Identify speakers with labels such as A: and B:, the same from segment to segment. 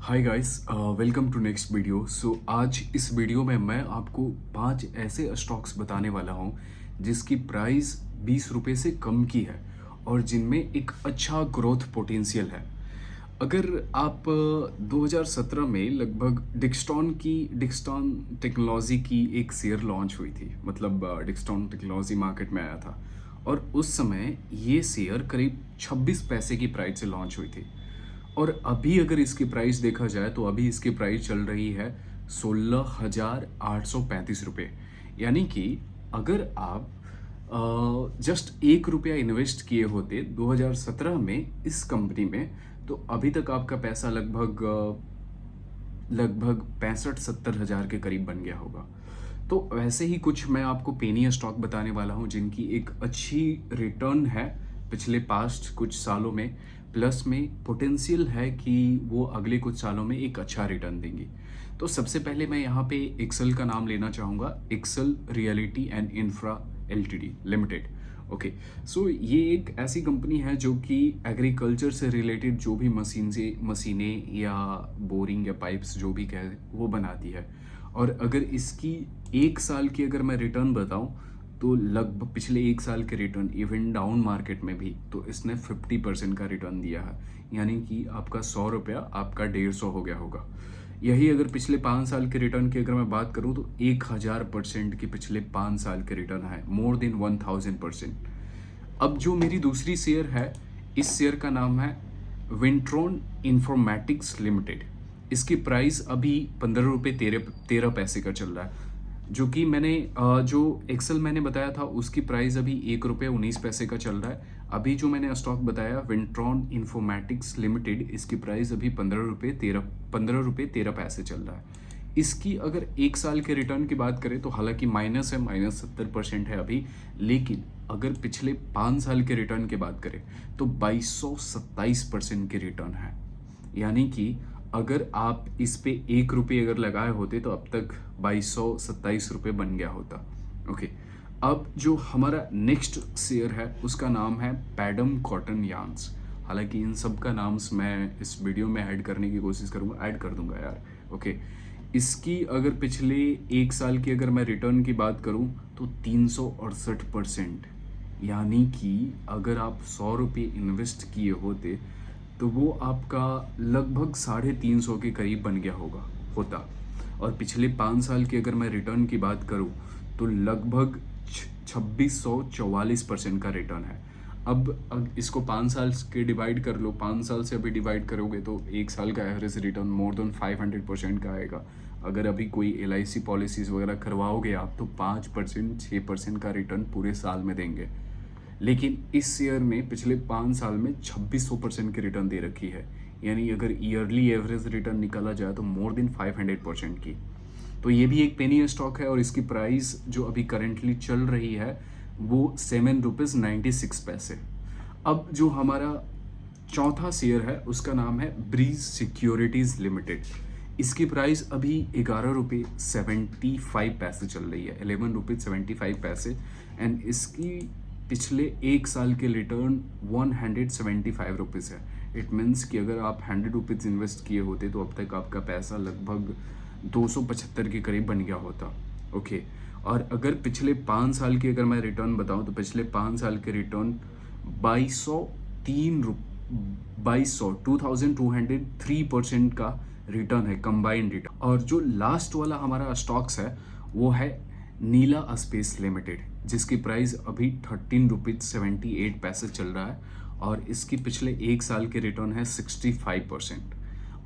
A: Hi guys, welcome to next video. So आज इस video में मैं आपको 5 ऐसे स्टॉक्स बताने वाला हूं जिसकी प्राइस 20 रुपये से कम की है और जिनमें एक अच्छा ग्रोथ पोटेंशियल है। अगर आप 2017 में लगभग डिक्सटॉन टेक्नोलॉजी की एक शेयर लॉन्च हुई थी, मतलब डिक्सटॉन टेक्नोलॉजी मार्केट में आया था और उस समय ये शेयर करीब 26 पैसे की प्राइस से लॉन्च हुई थी। और अभी अगर इसकी प्राइस देखा जाए तो अभी इसकी प्राइस चल रही है 16,835 रुपये। यानी कि अगर आप जस्ट 1 रुपया इन्वेस्ट किए होते 2017 में इस कंपनी में, तो अभी तक आपका पैसा लगभग 65-70 हज़ार के करीब बन गया होगा। तो वैसे ही कुछ मैं आपको पेनी स्टॉक बताने वाला हूं जिनकी एक अच्छी रिटर्न है पिछले पास्ट कुछ सालों में, प्लस में पोटेंशियल है कि वो अगले कुछ सालों में एक अच्छा रिटर्न देंगी। तो सबसे पहले मैं यहाँ पे एक्सेल का नाम लेना चाहूँगा, Excel reality and infra LTD limited. Okay, so ये एक ऐसी कंपनी है जो कि एग्रीकल्चर से रिलेटेड जो भी मशीनें या बोरिंग या पाइप्स जो भी कहे वो बनाती है। और अगर इसकी 1 साल की अगर मैं रिटर्न बताऊं तो लगभग पिछले 1 साल के रिटर्न इवन डाउन मार्केट में भी तो इसने 50% का रिटर्न दिया है। यानी कि आपका 100 रुपया आपका 150 हो गया होगा। यही अगर पिछले 5 साल के रिटर्न की अगर मैं बात करूं तो 1000% की पिछले 5 साल के रिटर्न है, मोर देन 1000%। अब जो मेरी दूसरी शेयर है, इस शेयर का नाम है विंट्रॉन इंफॉर्मेटिक्स लिमिटेड। इसकी प्राइस अभी 15 रुपये 13 पैसे का चल रहा है। जो कि मैंने जो एक्सेल मैंने बताया था उसकी प्राइस अभी 1 रुपये 19 पैसे का चल रहा है। अभी जो मैंने स्टॉक बताया विंट्रॉन इंफॉर्मेटिक्स लिमिटेड, इसकी प्राइस अभी 15 रुपये 13 पैसे चल रहा है। इसकी अगर 1 साल के रिटर्न की बात करें तो हालांकि माइनस है, -70% है अभी, लेकिन अगर पिछले 5 साल के रिटर्न की बात करें तो 2227% के रिटर्न है। यानी कि अगर आप इस पे 1 रुपये अगर लगाए होते तो अब तक 2227 रुपये बन गया होता। ओके, अब जो हमारा नेक्स्ट शेयर है उसका नाम है पैडम कॉटन यार्न्स। हालांकि इन सब का नाम्स मैं इस वीडियो में ऐड करने की कोशिश करूँगा, ऐड कर दूंगा यार। ओके, इसकी अगर पिछले 1 साल की अगर मैं रिटर्न की बात करूं तो 368%। यानी कि अगर आप 100 रुपये इन्वेस्ट किए होते तो वो आपका लगभग 350 के करीब बन गया होता। और पिछले 5 साल की अगर मैं रिटर्न की बात करूं तो लगभग 2644% का रिटर्न है। अब इसको 5 साल के डिवाइड कर लो, 5 साल से अभी डिवाइड करोगे तो 1 साल का एवरेज रिटर्न मोर देन 500% का आएगा। अगर अभी कोई LIC पॉलिसीज़ वगैरह करवाओगे आप तो 5% 6% का रिटर्न पूरे साल में देंगे। लेकिन इस शेयर में पिछले 5 साल में 2600% की रिटर्न दे रखी है। यानी अगर ईयरली एवरेज रिटर्न निकाला जाए तो मोर देन 500% की। तो ये भी एक पेनी स्टॉक है और इसकी प्राइस जो अभी करेंटली चल रही है वो 7 रुपीज़ 96 पैसे। अब जो हमारा चौथा शेयर है उसका नाम है ब्रीज सिक्योरिटीज़ लिमिटेड। इसकी प्राइस अभी 11 रुपये 75 पैसे चल रही है, 11 रुपीज़ 75 पैसे। एंड इसकी पिछले 1 साल के रिटर्न 175 रुपीज़ है। इट मीन्स कि अगर आप 100 रुपीज़ इन्वेस्ट किए होते तो अब तक आपका पैसा लगभग 275 के करीब बन गया होता। ओके, और अगर पिछले 5 साल की अगर मैं रिटर्न बताऊं तो पिछले 5 साल के रिटर्न 2203% का रिटर्न है, कंबाइंड रिटर्न। और जो लास्ट वाला हमारा स्टॉक्स है वो है नीला स्पेस लिमिटेड, जिसकी प्राइस अभी 13 रुपीज़ 78 पैसे चल रहा है और इसकी पिछले 1 साल के रिटर्न है 65%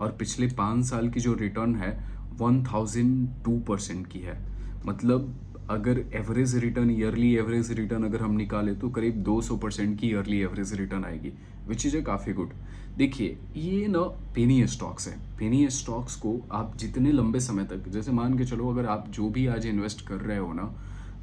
A: और पिछले 5 साल की जो रिटर्न है 1002% की है। मतलब अगर average return, yearly average return अगर हम निकालें तो करीब 200% की ईयरली एवरेज रिटर्न आएगी, विच इज़ ए काफ़ी गुड। देखिए ये ना पेनी स्टॉक्स है। पेनी स्टॉक्स को आप जितने लंबे समय तक, जैसे मान के चलो अगर आप जो भी आज इन्वेस्ट कर रहे हो ना,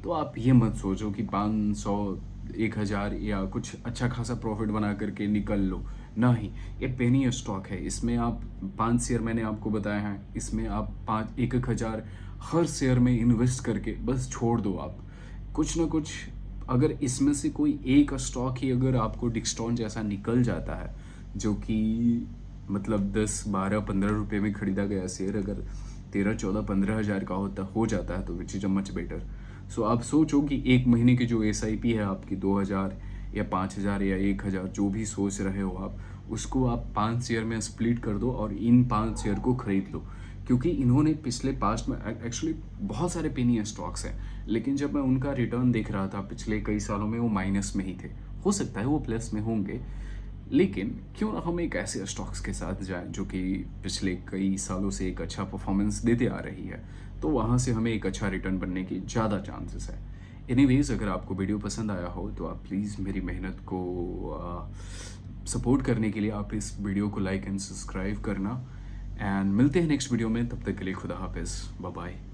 A: तो आप ये मत सोचो कि 500 1000 या कुछ अच्छा खासा प्रॉफिट बना करके निकल लो। नहीं, ये पेनी स्टॉक है। इसमें आप 5 शेयर मैंने आपको बताया है, इसमें आप 1,000 हर शेयर में इन्वेस्ट करके बस छोड़ दो। आप कुछ ना कुछ, अगर इसमें से कोई एक स्टॉक ही अगर आपको डिक्सटॉन जैसा निकल जाता है जो कि मतलब 10 12 15 रुपए में खरीदा गया शेयर अगर 13 14 15 हज़ार का हो जाता है तो which is a much better. So आप सोचो कि एक महीने की जो एसआईपी है आपकी 2000 या 5000 या 1000 जो भी सोच रहे हो आप, उसको आप 5 शेयर में स्प्लिट कर दो और इन 5 शेयर को खरीद लो। क्योंकि इन्होंने पिछले पास्ट में एक्चुअली बहुत सारे पेनी स्टॉक्स हैं, लेकिन जब मैं उनका रिटर्न देख रहा था पिछले कई सालों में वो माइनस में ही थे। हो सकता है वो प्लस में होंगे, लेकिन क्यों ना हम एक ऐसे स्टॉक्स के साथ जाएं जो कि पिछले कई सालों से एक अच्छा परफॉर्मेंस देते आ रही है, तो वहाँ से हमें एक अच्छा रिटर्न बनने की ज़्यादा चांसेस है। एनीवेज, अगर आपको वीडियो पसंद आया हो तो आप प्लीज़ मेरी मेहनत को सपोर्ट करने के लिए आप इस वीडियो को लाइक एंड सब्सक्राइब करना। एंड मिलते हैं नेक्स्ट वीडियो में, तब तक के लिए खुदा हाफिज़, बाय बाय।